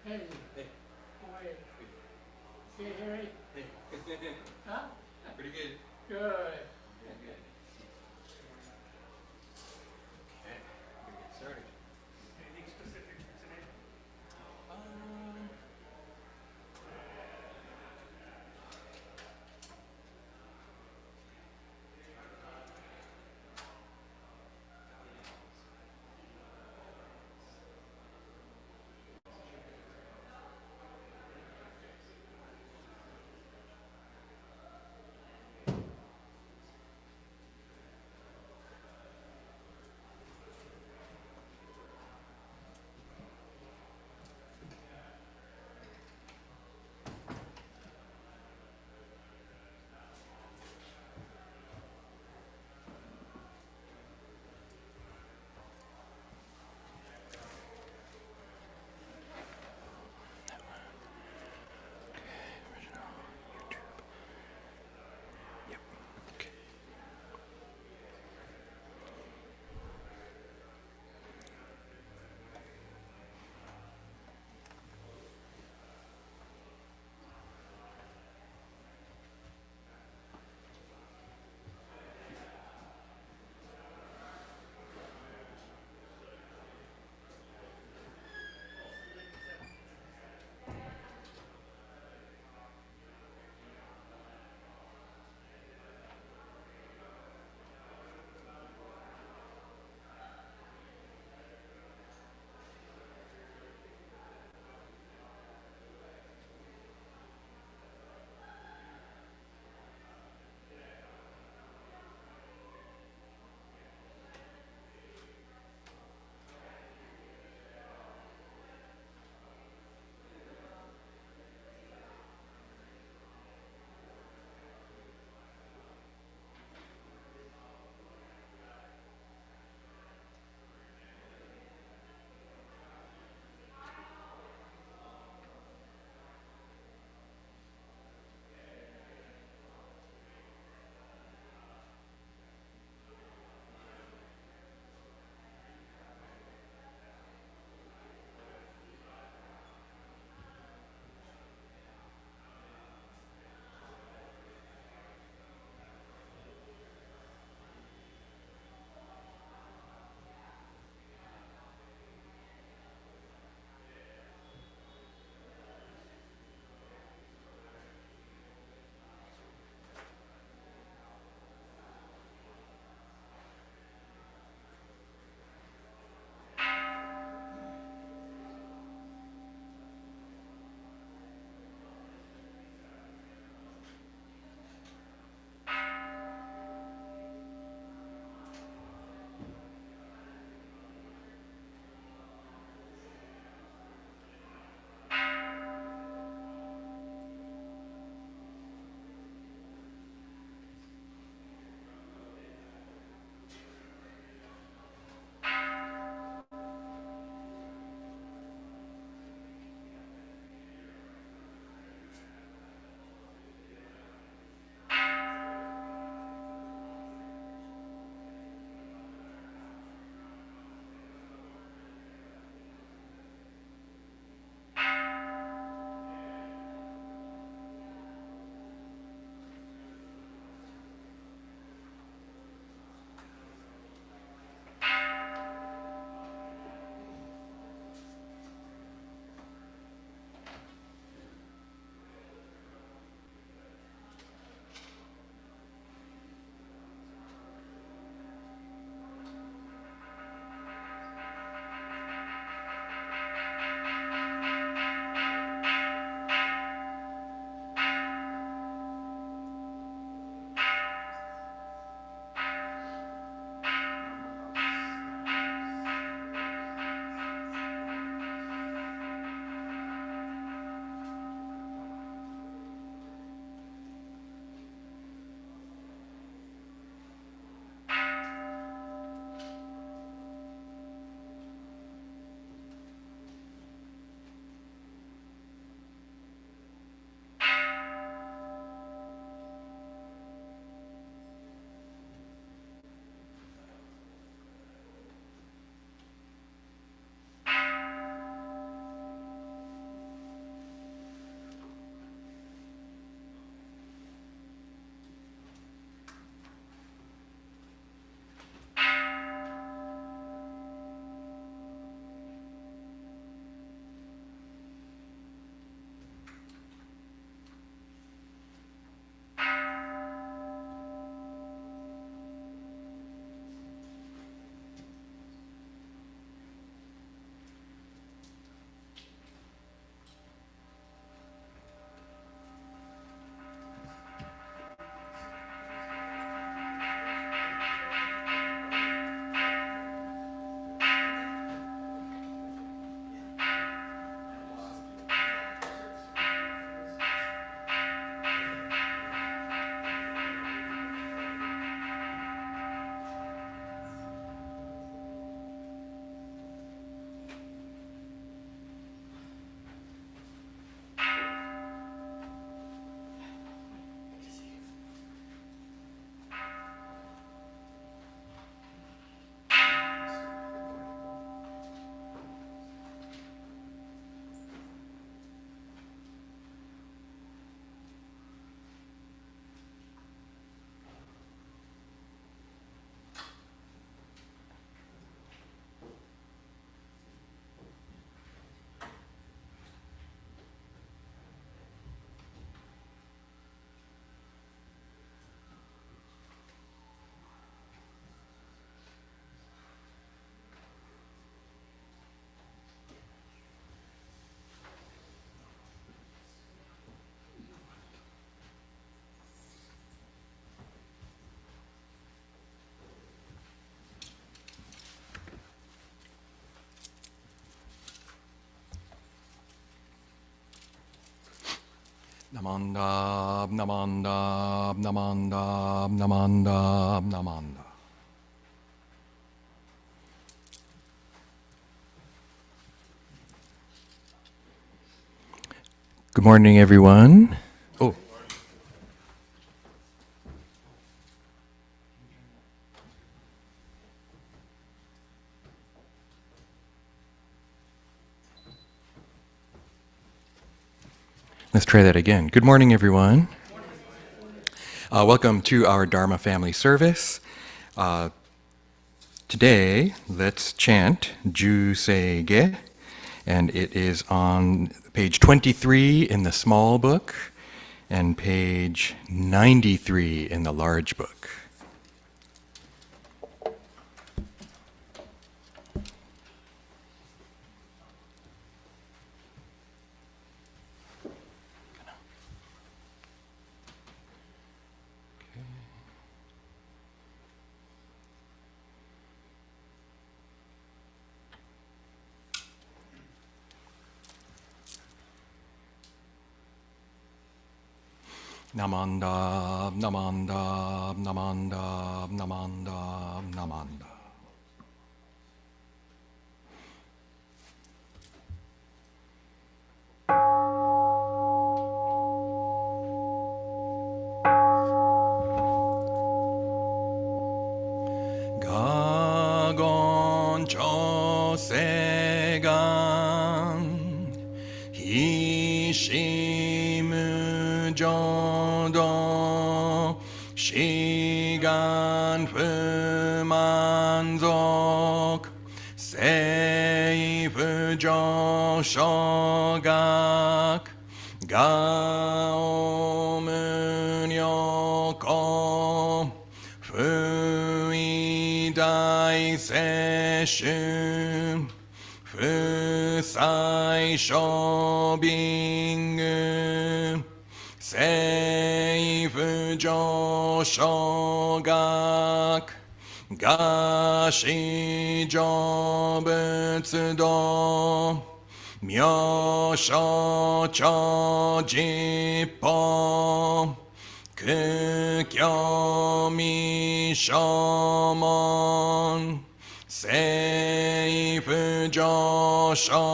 Hey, Hey. how are you? Can you hear me? Hey. Huh? Pretty good. Good. Good, good. Okay, we're gonna get started. Anything specific for today? Um, Namanda, namanda, namanda, namanda, namanda. Good morning, everyone. Oh. Let's try that again. Good morning, everyone. Welcome to our Dharma family service. Today, let's chant Juseige, and it is on page 23 in the small book and page 93 in the large book. Namanda, namanda, namanda, namanda, namanda. Gagon chosegan, hishimu jodo, shigan fumanzok, seifu joshogak, gaomunyoko, fuidai seshu, fusai shobingu, seifu joshogak, gashi jobutsudo, myosho chojippo, kukyo mishomon, seifu joshogak,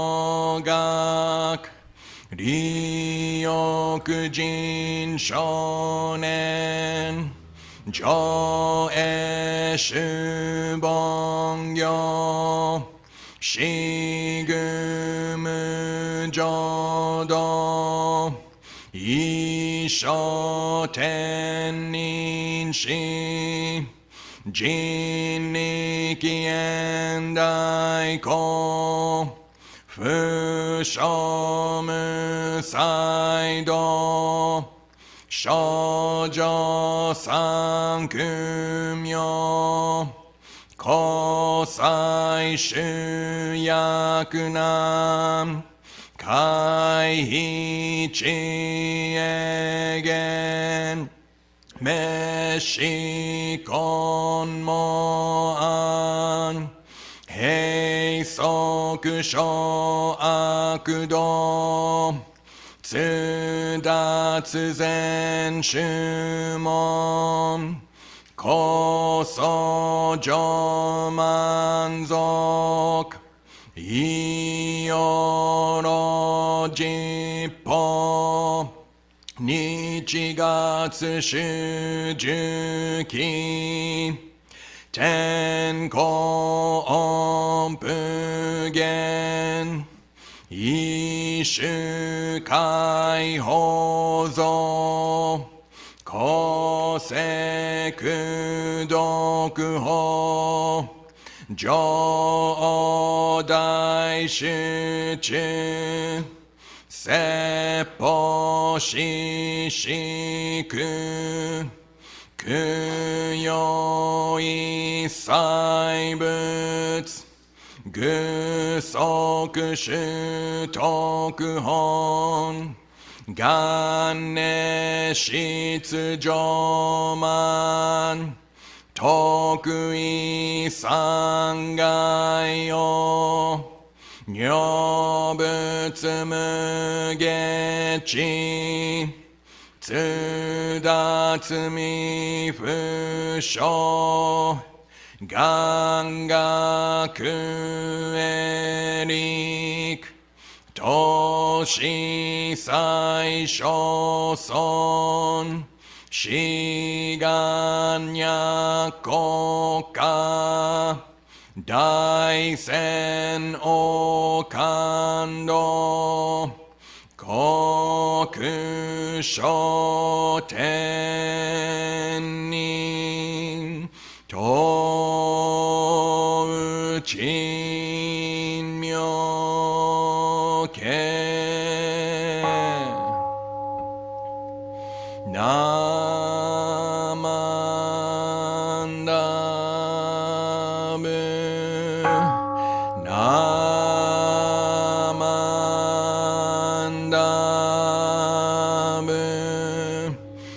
ryokujin shonen, jo eshu bongyo, shigumu jodo, isho tenin shi, jinniki endai ko, fushomu saido, shoujo sankumyo, kosai shuyakunam, kaihi chiegen, meshikon moan, heisoku sho akudo, tsudatsu zen shumon, koso jomanzok, iyoro jippo, nichigatsu shujuki, tenko onpugen, ishu kai hozo, koseku dokuho, jo dai shuchu, seppo shishiku, kuyo isai butsu, gusoku shutoku hon, ganne shitsu joman, tokui sangai yo, nyobutsu mugechi, Sudatsumi Fusho Gangaku Erik Toshi Saisho Son Shiganya Koka Daisen Okando Koku Shotenin Tou Chin Myoke Namandabu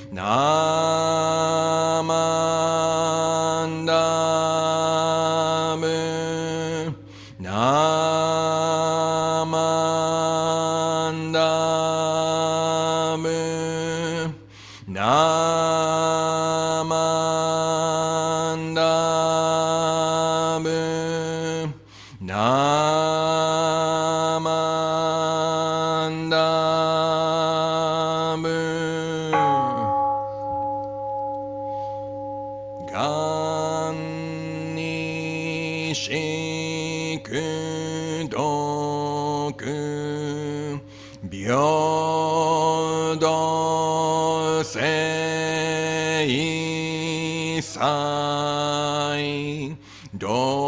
Namandabu Namandabu Namandabu Namandabu Namandabu Ganni Shikudoku Byodo Seisai Dohoten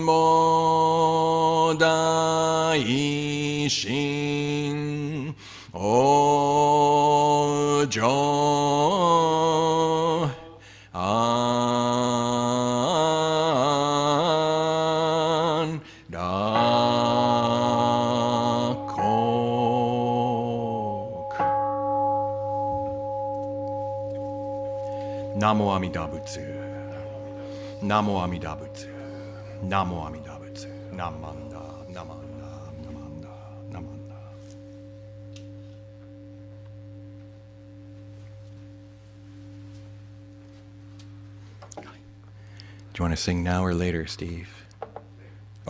Modaishin Ojo An Dakok Namo Amida Butsu Namo Amida Butsu Namo Amida Butsu Namanda Namanda Namanda Namanda. Do you want to sing now or later, Steve?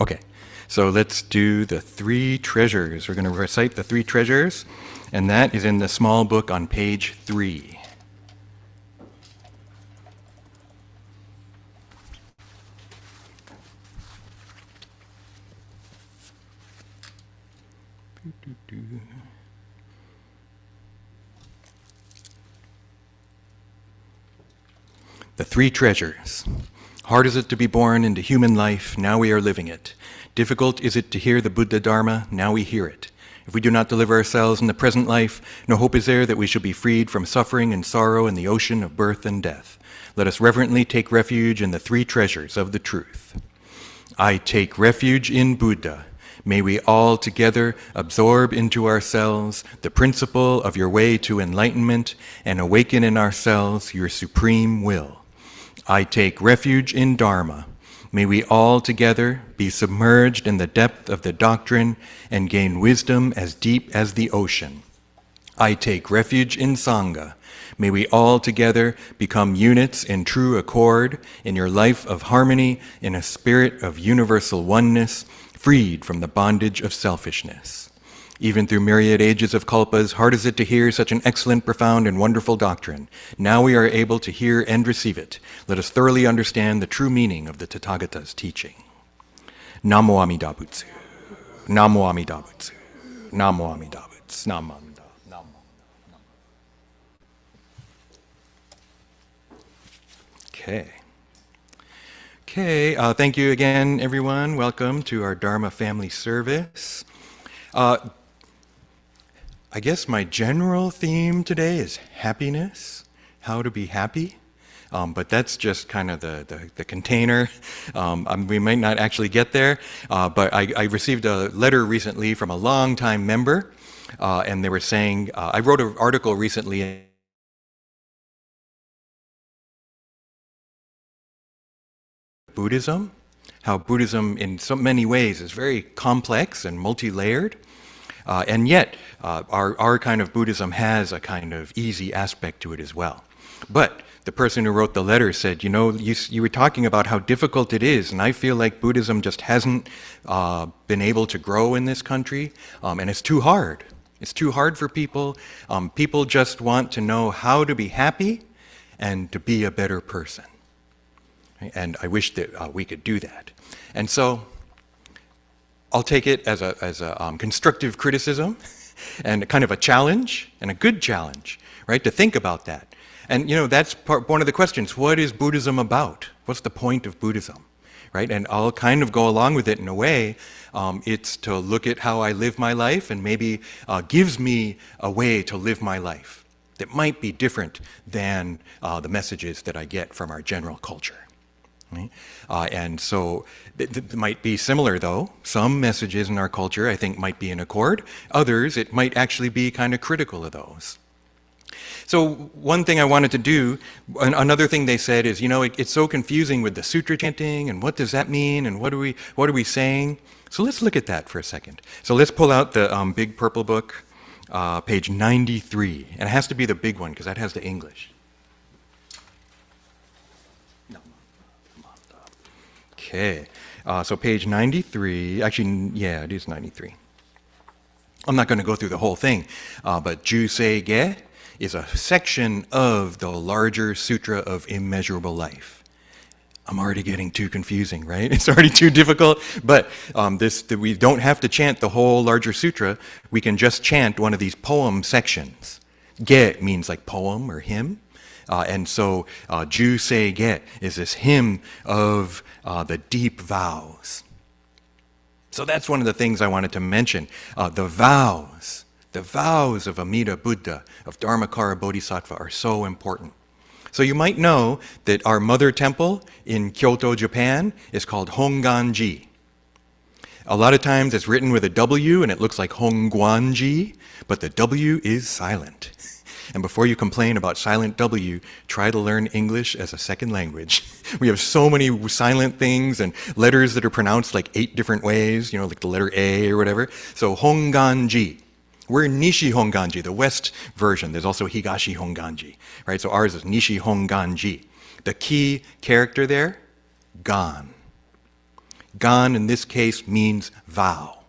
Okay, so let's do the three treasures. We're going to recite the three treasures, and that is in the small book on page 3. The three treasures. Hard is it to be born into human life, now we are living it. Difficult is it to hear the Buddha Dharma, now we hear it. If we do not deliver ourselves in the present life, no hope is there that we shall be freed from suffering and sorrow in the ocean of birth and death. Let us reverently take refuge in the three treasures of the truth. I take refuge in Buddha. May we all together absorb into ourselves the principle of your way to enlightenment and awaken in ourselves your supreme will. I take refuge in Dharma. May we all together be submerged in the depth of the doctrine and gain wisdom as deep as the ocean. I take refuge in Sangha. May we all together become units in true accord in your life of harmony in a spirit of universal oneness, freed from the bondage of selfishness. Even through myriad ages of kalpas, hard is it to hear such an excellent, profound, and wonderful doctrine. Now we are able to hear and receive it. Let us thoroughly understand the true meaning of the Tathagata's teaching. Namo Amida Butsu. Namo Amida Butsu. Namo Amida Butsu. Namanda. Namo. Okay. Okay, thank you again, everyone. Welcome to our Dharma family service. I guess my general theme today is happiness, how to be happy. But that's just kind of the container. We might not actually get there, but I received a letter recently from a longtime member, and they were saying, I wrote an article recently Buddhism, how Buddhism in so many ways is very complex and multi-layered. And yet, our kind of Buddhism has a kind of easy aspect to it as well. But the person who wrote the letter said, you were talking about how difficult it is, and I feel like Buddhism just hasn't been able to grow in this country, and it's too hard. It's too hard for people. People just want to know how to be happy and to be a better person. And I wish that we could do that. And so I'll take it as a constructive criticism and kind of a challenge, and a good challenge, right, to think about that. And that's one of the questions. What is Buddhism about? What's the point of Buddhism? Right? And I'll kind of go along with it in a way. It's to look at how I live my life and maybe gives me a way to live my life that might be different than the messages that I get from our general culture. Right? And so it might be similar, though. Some messages in our culture, I think, might be in accord. Others, it might actually be kind of critical of those. So one thing I wanted to do, another thing they said is, it's so confusing with the Sutra chanting, and what does that mean, and what are we saying? So let's look at that for a second. So let's pull out the big purple book, page 93, and it has to be the big one because that has the English. Okay, so page 93, actually, yeah, it is 93. I'm not going to go through the whole thing, but Juseige is a section of the larger Sutra of Immeasurable Life. I'm already getting too confusing, right? It's already too difficult, but we don't have to chant the whole larger sutra. We can just chant one of these poem sections. Ge means like poem or hymn. And so Juseige is this hymn of the deep vows. So that's one of the things I wanted to mention. The vows of Amida Buddha, of Dharmakara Bodhisattva are so important. So you might know that our mother temple in Kyoto, Japan is called Honganji. A lot of times it's written with a W and it looks like Hongguanji, but the W is silent. And before you complain about silent W, try to learn English as a second language. We have so many silent things and letters that are pronounced like 8 different ways, like the letter A or whatever. So Honganji. We're Nishi Honganji, the West version. There's also Higashi Honganji, right? So ours is Nishi Honganji. The key character there, Gan. Gan in this case means vow.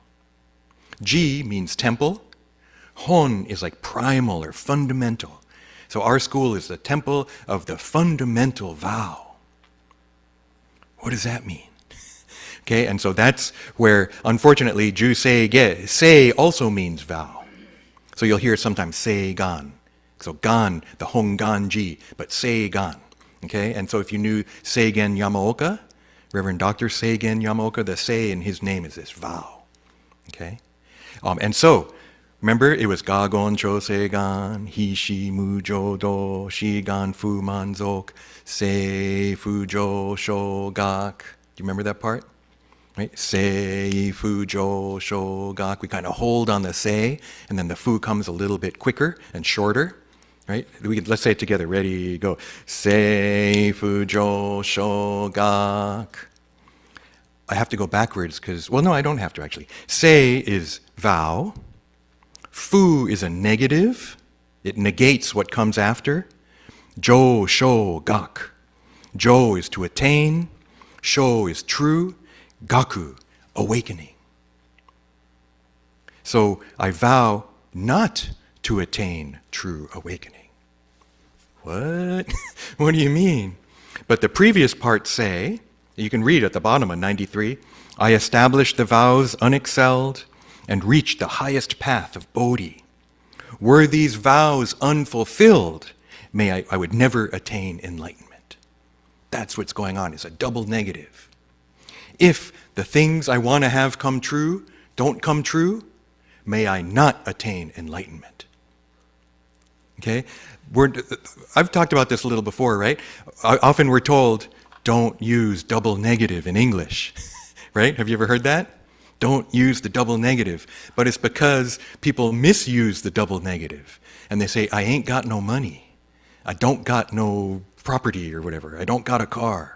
Ji means temple. Hon is like primal or fundamental. So our school is the temple of the fundamental vow. What does that mean? Okay, and so that's where, unfortunately, Juseige, sei also means vow. So you'll hear sometimes sei-gan. So gan, the Honganji, but sei-gan. Okay, and so if you knew Seigen Yamaoka, Reverend Dr. Seigen Yamaoka, the sei in his name is this vow. Okay, and so, remember, it was Gagon Choseigan, Hishi Mujo Do, Shigan Fu Manzok, Sei Fujo Shogak. Do you remember that part? Right? Sei Fujo Shogak. We kind of hold on the sei, and then the fu comes a little bit quicker and shorter. Right? Let's say it together. Ready, go. Sei Fujo Shogak. I have to go backwards because, well, no, I don't have to actually. Sei is vow. Fu is a negative. It negates what comes after. Jo, sho, gak. Jo is to attain. Sho is true. Gaku, awakening. So I vow not to attain true awakening. What? What do you mean? But the previous parts say, you can read at the bottom of 93, I established the vows unexcelled and reached the highest path of Bodhi. Were these vows unfulfilled, I would never attain enlightenment. That's what's going on. It's a double negative. If the things I want to have come true don't come true, may I not attain enlightenment. Okay? I've talked about this a little before, right? Often we're told, don't use double negative in English. Right? Have you ever heard that? Don't use the double negative. But it's because people misuse the double negative. And they say, I ain't got no money. I don't got no property or whatever. I don't got a car.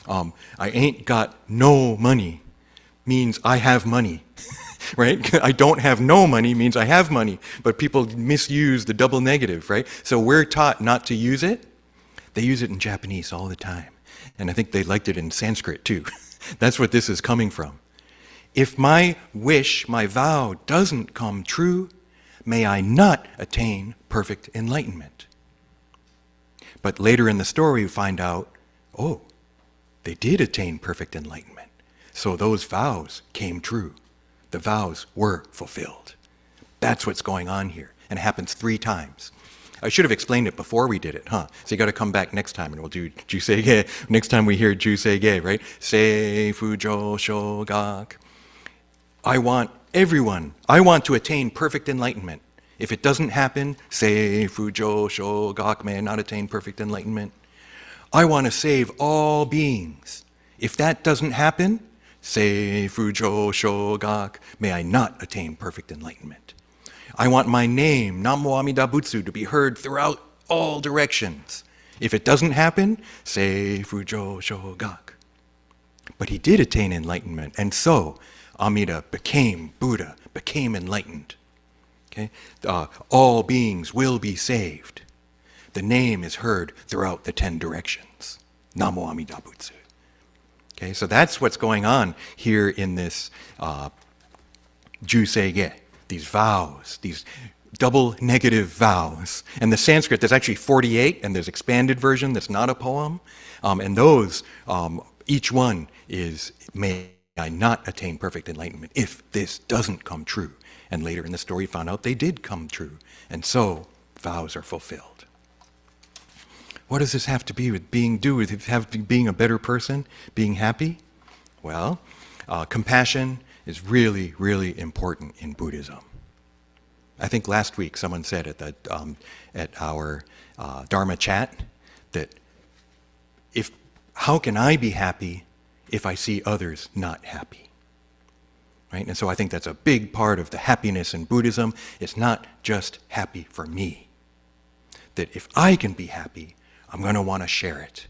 I ain't got no money means I have money. right? I don't have no money means I have money, but people misuse the double negative, right? So we're taught not to use it. They use it in Japanese all the time. And I think they liked it in Sanskrit too. That's what this is coming from. If my wish, my vow doesn't come true, may I not attain perfect enlightenment. But later in the story, we find out, oh, they did attain perfect enlightenment. So those vows came true. The vows were fulfilled. That's what's going on here. And it happens 3 times. I should have explained it before we did it, huh? So you got to come back next time and we'll do Juseige. Next time we hear Juseige, right? Sei fujo shogak. I want to attain perfect enlightenment. If it doesn't happen, sei fujo shogak, may I not attain perfect enlightenment. I want to save all beings. If that doesn't happen, sei fujo shogak, may I not attain perfect enlightenment. I want my name, Namo Amida Butsu, to be heard throughout all directions. If it doesn't happen, sei fujo shogak. But he did attain enlightenment, and so Amida became Buddha, became enlightened. Okay? All beings will be saved. The name is heard throughout the 10 directions. Namo Amida Butsu. Okay, so that's what's going on here in this Juseige. These vows, these double negative vows. And the Sanskrit, there's actually 48, and there's expanded version that's not a poem. And those, each one is, may I not attain perfect enlightenment if this doesn't come true. And later in the story, found out they did come true. And so, vows are fulfilled. What does this have to be with being being a better person, being happy? Well, compassion is really, really important in Buddhism. I think last week someone said at our Dharma chat that how can I be happy if I see others not happy? Right? And so I think that's a big part of the happiness in Buddhism. It's not just happy for me. That if I can be happy, I'm going to want to share it.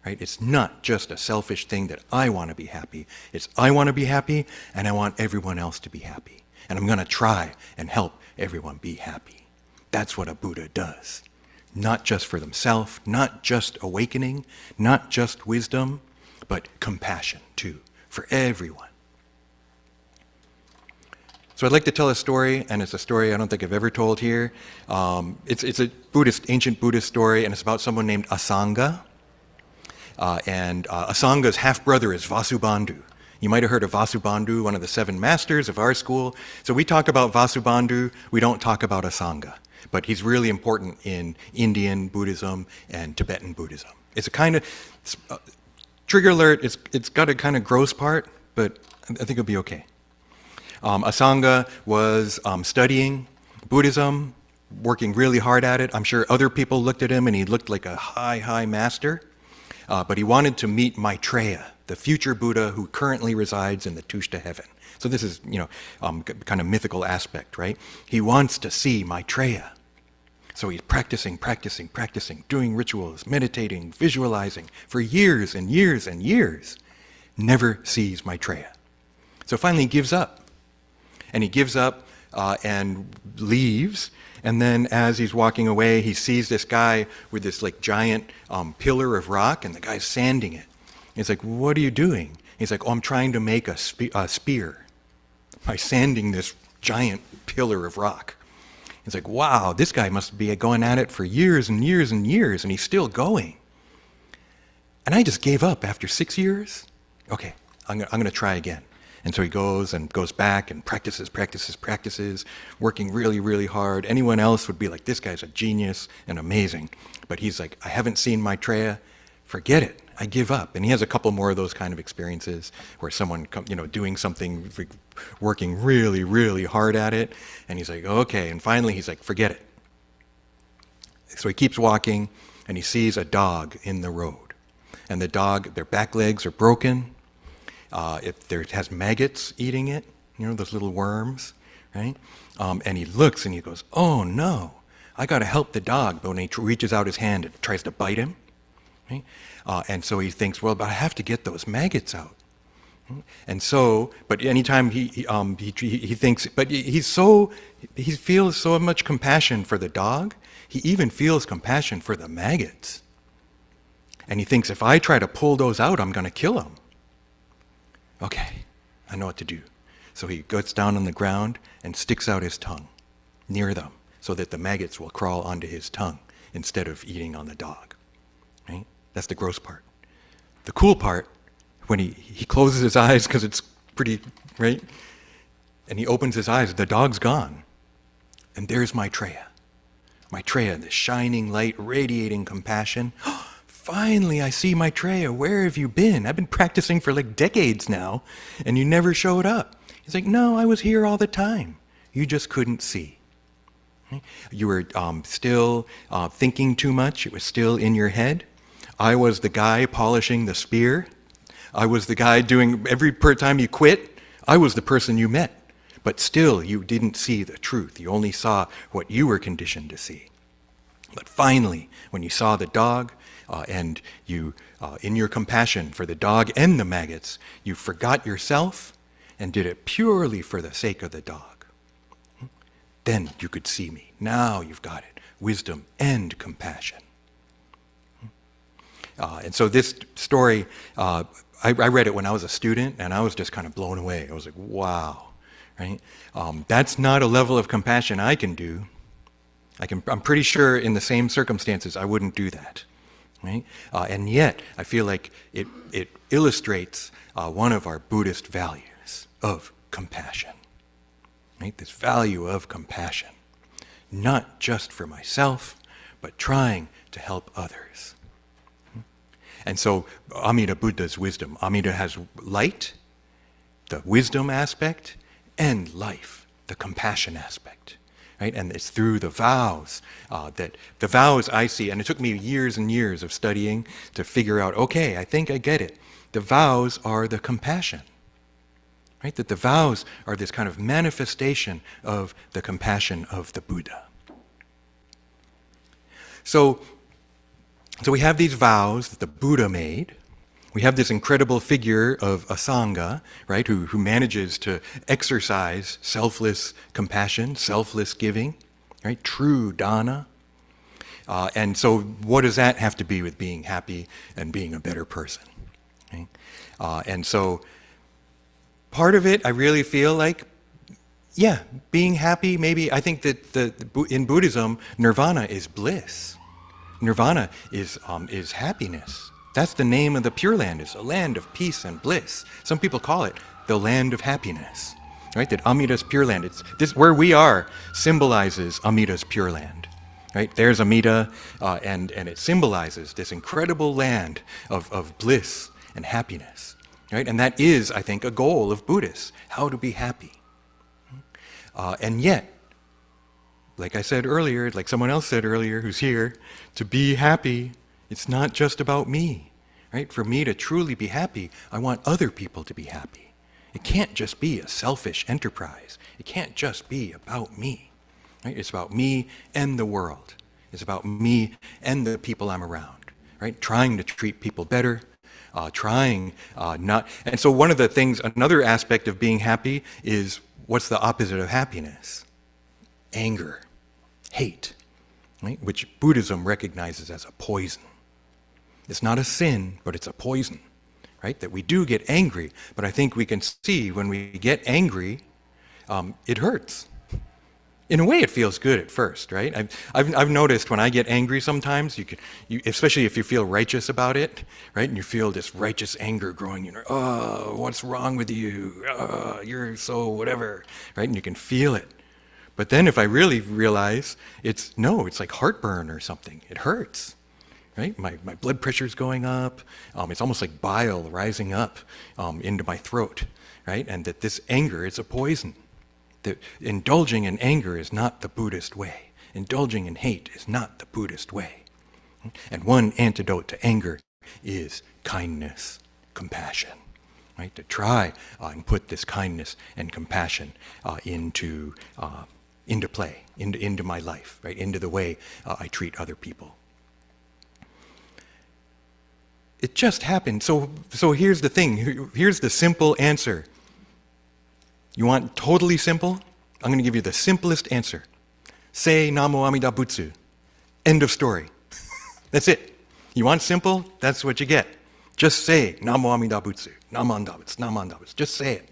Right? It's not just a selfish thing that I want to be happy. It's I want to be happy, and I want everyone else to be happy. And I'm going to try and help everyone be happy. That's what a Buddha does. Not just for themselves, not just awakening, not just wisdom, but compassion too, for everyone. So I'd like to tell a story, and it's a story I don't think I've ever told here. It's a ancient Buddhist story, and it's about someone named Asanga. And Asanga's half-brother is Vasubandhu. You might have heard of Vasubandhu, one of the 7 masters of our school. So we talk about Vasubandhu, we don't talk about Asanga. But he's really important in Indian Buddhism and Tibetan Buddhism. It's a kind of, trigger alert, it's got a kind of gross part, but I think it'll be okay. Asanga was studying Buddhism, working really hard at it. I'm sure other people looked at him and he looked like a high master. But he wanted to meet Maitreya, the future Buddha who currently resides in the Tushta heaven. So this is, kind of mythical aspect, right? He wants to see Maitreya. So he's practicing, doing rituals, meditating, visualizing for years and years and years. Never sees Maitreya. So finally he gives up. And he gives up and leaves. And then as he's walking away, he sees this guy with this giant pillar of rock, and the guy's sanding it. He's like, what are you doing? He's like, I'm trying to make a spear by sanding this giant pillar of rock. He's like, wow, this guy must be going at it for years and years and years, and he's still going. And I just gave up after 6 years. Okay, I'm going to try again. And so he goes back and practices, working really, really hard. Anyone else would be like, this guy's a genius and amazing. But he's like, I haven't seen Maitreya. Forget it. I give up. And he has a couple more of those kind of experiences where someone, doing something, working really, really hard at it. And he's like, okay. And finally he's like, forget it. So he keeps walking and he sees a dog in the road. And the dog, their back legs are broken. It has maggots eating it, those little worms, right? And he looks and he goes, oh no, I got to help the dog. But when he reaches out his hand, it tries to bite him, right? And so he thinks, well, but I have to get those maggots out. And so, but anytime he thinks, but he feels so much compassion for the dog, he even feels compassion for the maggots. And he thinks, if I try to pull those out, I'm going to kill them. Okay, I know what to do. So he gets down on the ground and sticks out his tongue near them so that the maggots will crawl onto his tongue instead of eating on the dog. Right? That's the gross part. The cool part, when he closes his eyes because it's pretty, right? And he opens his eyes, the dog's gone. And there's Maitreya. Maitreya, the shining light, radiating compassion. Finally, I see Maitreya. Where have you been? I've been practicing for like decades now, and you never showed up. He's like, no, I was here all the time. You just couldn't see. You were still thinking too much. It was still in your head. I was the guy polishing the spear. I was the guy doing, every time you quit, I was the person you met. But still, you didn't see the truth. You only saw what you were conditioned to see. But finally, when you saw the dog, and you, in your compassion for the dog and the maggots, you forgot yourself and did it purely for the sake of the dog. Then you could see me. Now you've got it. Wisdom and compassion. And so this story, I read it when I was a student, and I was just kind of blown away. I was like, wow. Right? That's not a level of compassion I can do. I'm pretty sure in the same circumstances I wouldn't do that. Right? And yet, I feel like it illustrates one of our Buddhist values of compassion. Right? This value of compassion. Not just for myself, but trying to help others. And so, Amida Buddha's wisdom. Amida has light, the wisdom aspect, and life, the compassion aspect. Right? And it's through the vows that the vows I see, and it took me years and years of studying to figure out, okay, I think I get it. The vows are the compassion. Right? That the vows are this kind of manifestation of the compassion of the Buddha. So we have these vows that the Buddha made. We have this incredible figure of a Sangha, right, who manages to exercise selfless compassion, selfless giving, right, true dana. And so what does that have to be with being happy and being a better person? Right? And so part of it, I really feel like, yeah, being happy, maybe, I think that in Buddhism, nirvana is bliss. Nirvana is happiness. That's the name of the Pure Land. It's a land of peace and bliss. Some people call it the land of happiness, right? That Amida's Pure Land. It's this where we are symbolizes Amida's Pure Land, right? There's Amida, and it symbolizes this incredible land of bliss and happiness, right? And that is, I think, a goal of Buddhists: how to be happy. And yet, like I said earlier, like someone else said earlier, who's here, to be happy. It's not just about me, right? For me to truly be happy, I want other people to be happy. It can't just be a selfish enterprise. It can't just be about me, right? It's about me and the world. It's about me and the people I'm around, right? Trying to treat people better, not. And so one of the things, another aspect of being happy is, what's the opposite of happiness? Anger, hate, right? Which Buddhism recognizes as a poison. It's not a sin, but it's a poison, right? That we do get angry, but I think we can see when we get angry, it hurts. In a way, it feels good at first, right? I've noticed when I get angry sometimes, you especially if you feel righteous about it, right? And you feel this righteous anger growing, oh, what's wrong with you? Oh, you're so whatever, right? And you can feel it. But then if I really realize it's like heartburn or something. It hurts. Right? My blood pressure's going up. It's almost like bile rising up into my throat, right? And that this anger is a poison. That indulging in anger is not the Buddhist way. Indulging in hate is not the Buddhist way. And one antidote to anger is kindness, compassion, right? To try and put this kindness and compassion into play, into my life, right? Into the way I treat other people. It just happened. So here's the thing. Here's the simple answer. You want totally simple? I'm going to give you the simplest answer. Say Namo Amida Butsu. End of story. That's it. You want simple? That's what you get. Just say Namo Amida Butsu. Namanda Butsu. Namanda Butsu. Just say it.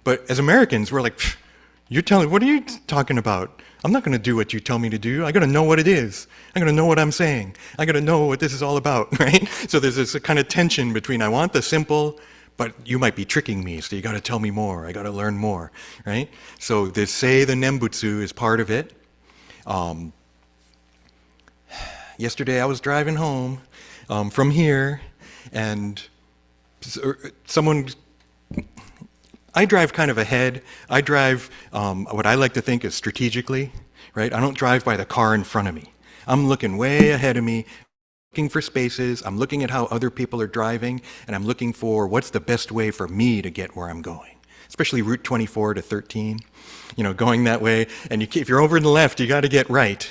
But as Americans, we're like, what are you talking about? I'm not going to do what you tell me to do. I got to know what it is. I got to know what I'm saying. I got to know what this is all about, right? So there's this kind of tension between I want the simple, but you might be tricking me, so you got to tell me more. I got to learn more, right? So this say the Nembutsu is part of it. Yesterday I was driving home from here, and someone. I drive kind of ahead. I drive what I like to think is strategically, right? I don't drive by the car in front of me. I'm looking way ahead of me, looking for spaces. I'm looking at how other people are driving, and I'm looking for what's the best way for me to get where I'm going, especially Route 24 to 13, going that way. And if you're over in the left, you got to get right?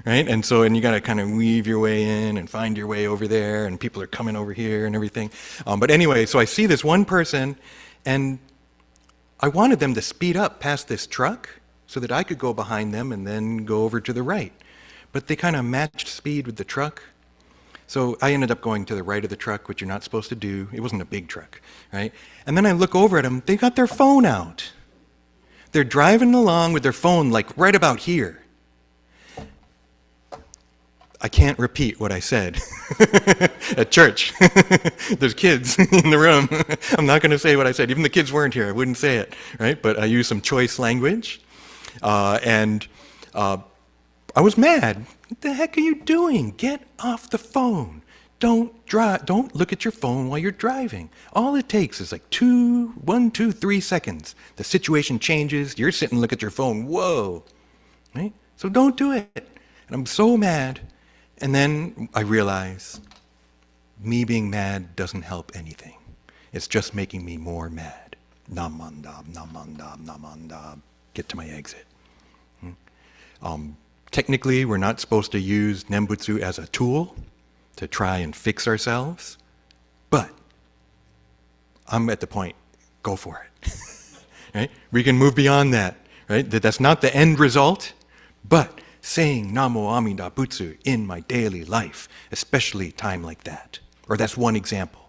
And you got to kind of weave your way in and find your way over there, and people are coming over here and everything. But anyway, so I see this one person, and I wanted them to speed up past this truck so that I could go behind them and then go over to the right. But they kind of matched speed with the truck. So I ended up going to the right of the truck, which you're not supposed to do. It wasn't a big truck, right? And then I look over at them, they got their phone out. They're driving along with their phone like right about here. I can't repeat what I said at church. There's kids in the room. I'm not going to say what I said. Even the kids weren't here. I wouldn't say it, right? But I used some choice language. And I was mad. What the heck are you doing? Get off the phone. Don't drive. Don't look at your phone while you're driving. All it takes is like 1, 2, 3 seconds. The situation changes. You're sitting, look at your phone. Whoa. Right? So don't do it. And I'm so mad. And then I realize me being mad doesn't help anything. It's just making me more mad. Namandab, namandab, namandab. Get to my exit. Technically, we're not supposed to use Nembutsu as a tool to try and fix ourselves. But I'm at the point, go for it. Right? We can move beyond that. Right? That's not the end result, but saying Namo Amida Butsu in my daily life, especially time like that. Or that's one example.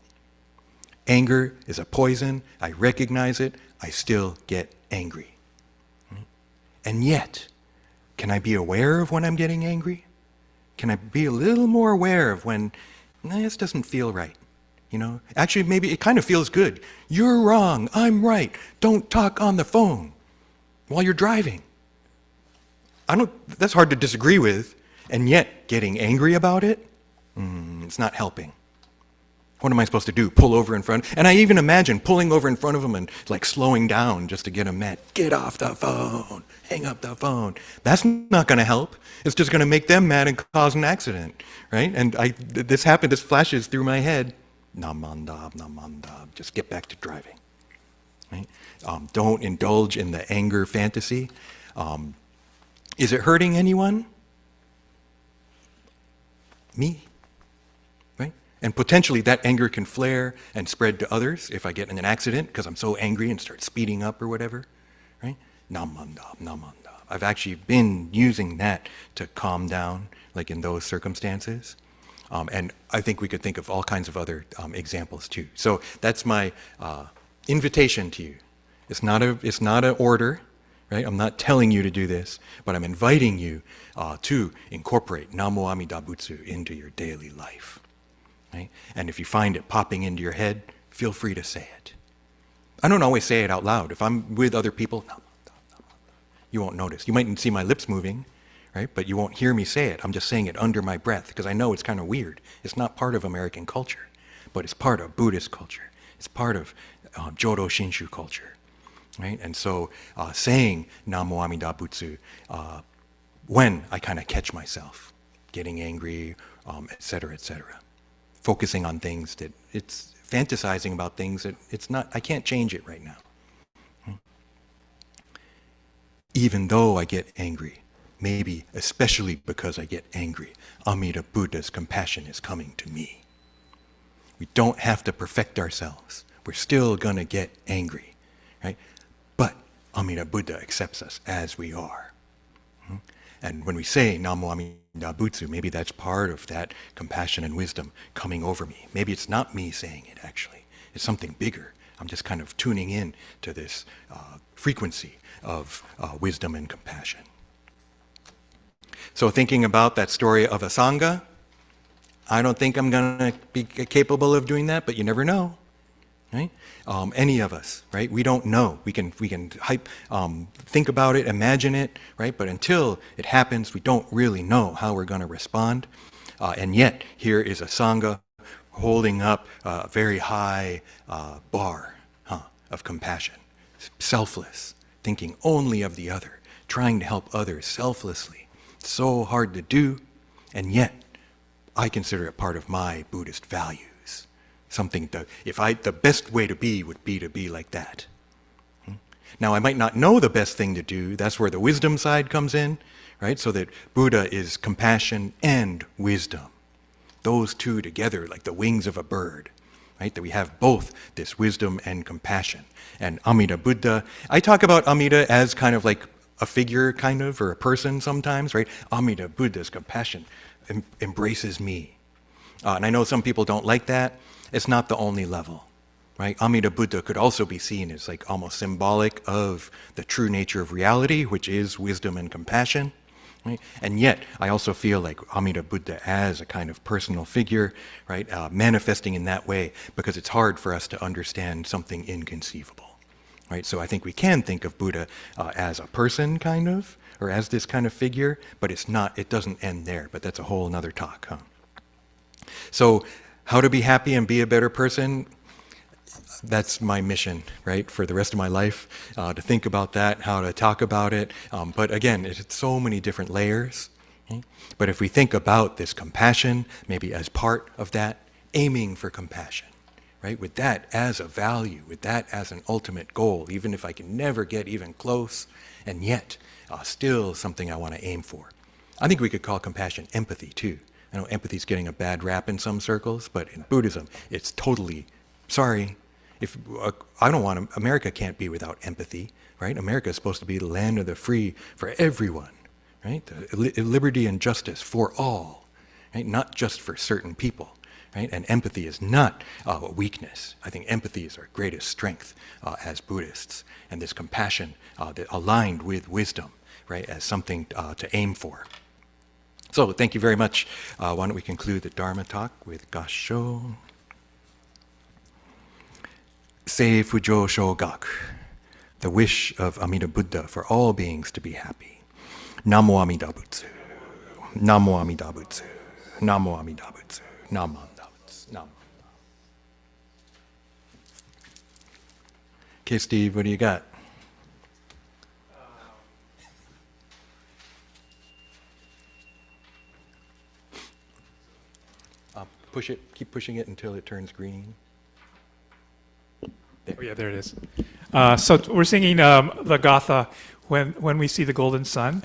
Anger is a poison. I recognize it. I still get angry. And yet, can I be aware of when I'm getting angry? Can I be a little more aware of when, this doesn't feel right? Actually, maybe it kind of feels good. You're wrong. I'm right. Don't talk on the phone while you're driving. That's hard to disagree with, and yet getting angry about it, it's not helping. What am I supposed to do? Pull over in front? And I even imagine pulling over in front of them and like slowing down just to get them mad. Get off the phone. Hang up the phone. That's not going to help. It's just going to make them mad and cause an accident, right? And this flashes through my head. Namandab, namandab. Just get back to driving, right? Don't indulge in the anger fantasy. Is it hurting anyone? Me, right? And potentially that anger can flare and spread to others if I get in an accident because I'm so angry and start speeding up or whatever, right? Namandab, namandab. I've actually been using that to calm down, like in those circumstances. And I think we could think of all kinds of other examples too. So that's my invitation to you. It's not an order. Right? I'm not telling you to do this, but I'm inviting you to incorporate Namo Amida Butsu into your daily life. Right? And if you find it popping into your head, feel free to say it. I don't always say it out loud. If I'm with other people, you won't notice. You might see my lips moving, right? But you won't hear me say it. I'm just saying it under my breath because I know it's kind of weird. It's not part of American culture, but it's part of Buddhist culture. It's part of Jodo Shinshu culture. Right? And so saying Namo Amida Butsu when I kind of catch myself getting angry, et cetera, focusing on things that it's fantasizing about things that it's not, I can't change it right now. Even though I get angry, maybe especially because I get angry, Amida Buddha's compassion is coming to me. We don't have to perfect ourselves. We're still going to get angry, right? But Amida Buddha accepts us as we are. And when we say Namo Amida Butsu, maybe that's part of that compassion and wisdom coming over me. Maybe it's not me saying it, actually. It's something bigger. I'm just kind of tuning in to this frequency of wisdom and compassion. So thinking about that story of a Sangha, I don't think I'm going to be capable of doing that, but you never know, right? Any of us, right? We don't know. We can think about it, imagine it, right? But until it happens, we don't really know how we're going to respond. And yet, here is a Sangha holding up a very high bar of compassion, selfless, thinking only of the other, trying to help others selflessly. So hard to do, and yet I consider it part of my Buddhist values. Something that, the best way to be would be to be like that. Now, I might not know the best thing to do. That's where the wisdom side comes in, right? So that Buddha is compassion and wisdom. Those two together, like the wings of a bird, right? That we have both this wisdom and compassion. And Amida Buddha, I talk about Amida as kind of like a figure, kind of, or a person sometimes, right? Amida Buddha's compassion embraces me. And I know some people don't like that. It's not the only level, right? Amida Buddha could also be seen as like almost symbolic of the true nature of reality, which is wisdom and compassion. Right? And yet, I also feel like Amida Buddha as a kind of personal figure, right, manifesting in that way, because it's hard for us to understand something inconceivable, right? So I think we can think of Buddha as a person, kind of, or as this kind of figure, but it's not. It doesn't end there. But that's a whole another talk, huh? So, how to be happy and be a better person? That's my mission, right, for the rest of my life, to think about that, how to talk about it. But again, it's so many different layers. Okay? But if we think about this compassion, maybe as part of that, aiming for compassion, right, with that as a value, with that as an ultimate goal, even if I can never get even close, and yet still something I want to aim for. I think we could call compassion empathy, too. I know empathy's getting a bad rap in some circles, but in Buddhism, it's totally, sorry, if I don't want to, America can't be without empathy, right? America is supposed to be the land of the free for everyone, right? Liberty and justice for all, right? Not just for certain people, right? And empathy is not a weakness. I think empathy is our greatest strength as Buddhists, and this compassion that aligned with wisdom, right, as something to aim for. So thank you very much. Why don't we conclude the Dharma talk with Kansho. Sei Fujo Shogak, the wish of Amida Buddha for all beings to be happy. Namo Amida Butsu. Namo Amida Butsu. Namo Amida Butsu. Namo Amida Butsu. Namo. Okay, Steve, what do you got? Push it, keep pushing it until it turns green. Oh yeah, there it is. So we're singing the Gatha when we see the golden sun.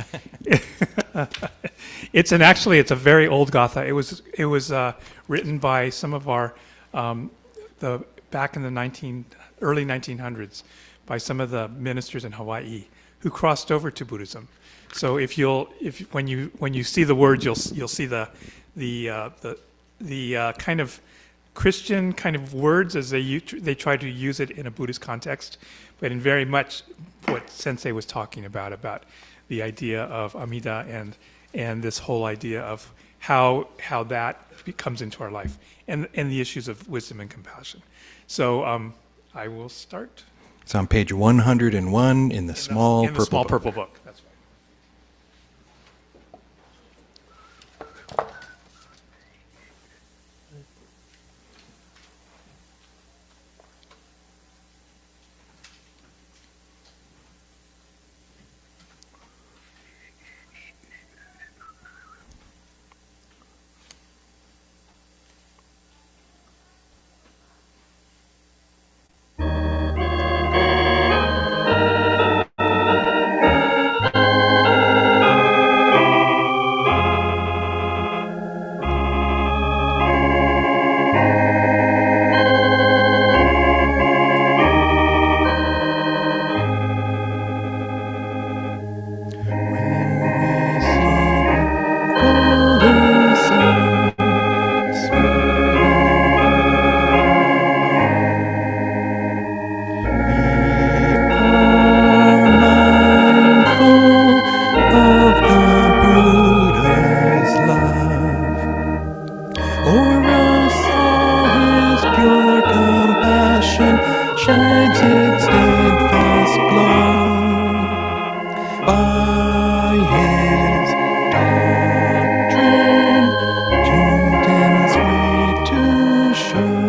It's a very old Gatha. It was written by some of our back in the early 1900s by some of the ministers in Hawaii who crossed over to Buddhism. So when you see the words, you'll see the kind of Christian kind of words as they try to use it in a Buddhist context, but in very much what Sensei was talking about the idea of Amida and this whole idea of how that comes into our life and the issues of wisdom and compassion. So I will start. It's on page 101 in the small purple book. That's right. shines its steadfast glow. By his doctrine, Chanting's way to show.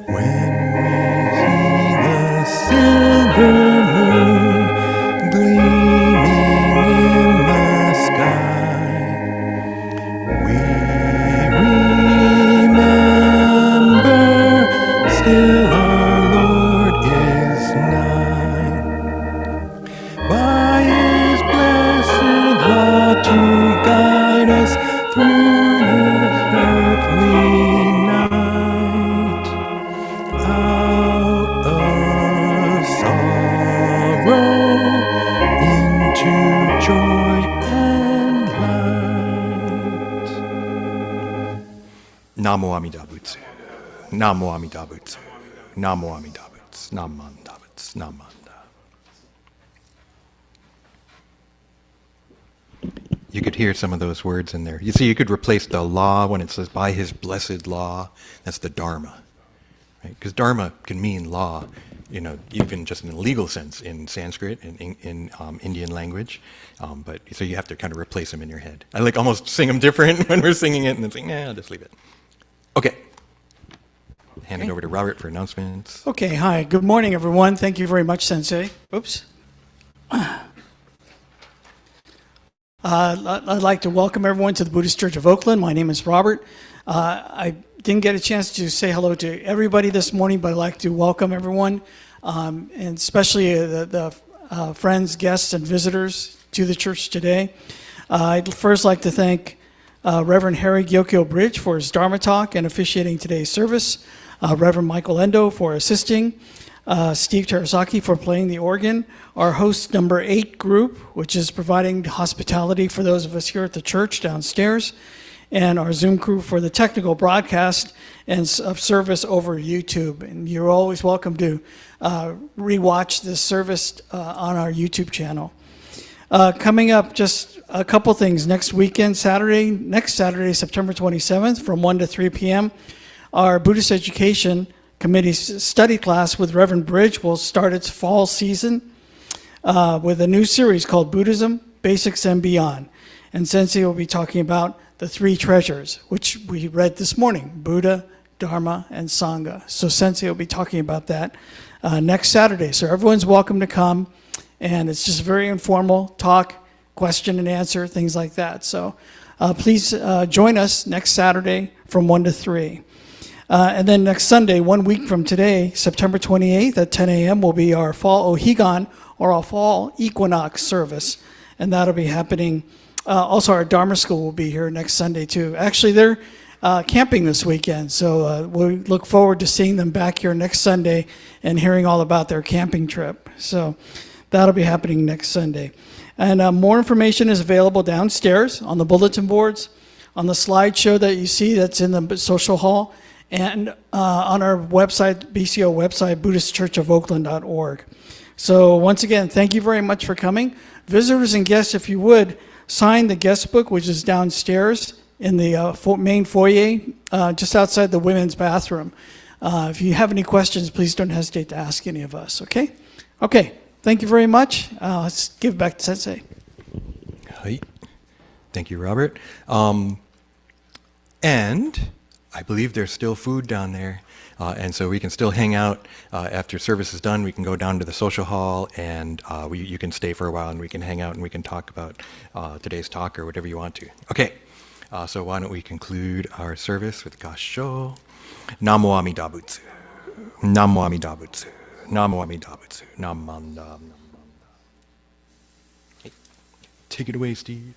When we see the silver moon gleaming in the sky, we remember still our Lord is nigh. By his blessed law to guide us through this earthly night, out of sorrow into joy and light. Namo Amida Butsu. Namo Amida Butsu. Namo Amida Butsu. Namanda Butsu. Namanda. You could hear some of those words in there. You see, you could replace the law when it says by his blessed law. That's the Dharma. Right? Because Dharma can mean law, even just in a legal sense in Sanskrit and in Indian language. But so you have to kind of replace them in your head. I almost sing them different when we're singing it, and then saying, I'll just leave it. Okay. Hand it over to Robert for announcements. Okay, hi. Good morning, everyone. Thank you very much, Sensei. Oops. I'd like to welcome everyone to the Buddhist Church of Oakland. My name is Robert. I didn't get a chance to say hello to everybody this morning, but I'd like to welcome everyone, and especially the friends, guests, and visitors to the church today. I'd first like to thank Reverend Harry Gyokyo Bridge for his Dharma talk and officiating today's service, Reverend Michael Endo for assisting, Steve Terasaki for playing the organ, our host number 8 group, which is providing hospitality for those of us here at the church downstairs, and our Zoom crew for the technical broadcast and of service over YouTube. And you're always welcome to rewatch this service on our YouTube channel. Coming up, just a couple things. Next weekend, next Saturday, September 27th, from 1 to 3 p.m., our Buddhist Education Committee's study class with Reverend Bridge will start its fall season with a new series called Buddhism, Basics and Beyond. And Sensei will be talking about the 3 treasures, which we read this morning, Buddha, Dharma, and Sangha. So Sensei will be talking about that next Saturday. So everyone's welcome to come, and it's just a very informal talk, question and answer, things like that. So please join us next Saturday from 1 to 3. And then next Sunday, 1 week from today, September 28th at 10 a.m. will be our fall Ohigan, or our fall equinox service. And that'll be happening. Also, our Dharma school will be here next Sunday, too. Actually, they're camping this weekend, so we look forward to seeing them back here next Sunday and hearing all about their camping trip. So that'll be happening next Sunday. And more information is available downstairs on the bulletin boards, on the slideshow that you see that's in the social hall, and on our website, BCO website, BuddhistChurchofOakland.org. So once again, thank you very much for coming. Visitors and guests, if you would, sign the guest book, which is downstairs in the main foyer, just outside the women's bathroom. If you have any questions, please don't hesitate to ask any of us, okay? Okay, thank you very much. Let's give it back to Sensei. Hi. Thank you, Robert. And I believe there's still food down there, and so we can still hang out after service is done. We can go down to the social hall, and you can stay for a while, and we can hang out, and we can talk about today's talk or whatever you want to. Okay, so why don't we conclude our service with Kansho. Namo Amida Butsu. Namo Amida Butsu. Namo Amida Butsu. Namanda. Hey, take it away, Steve.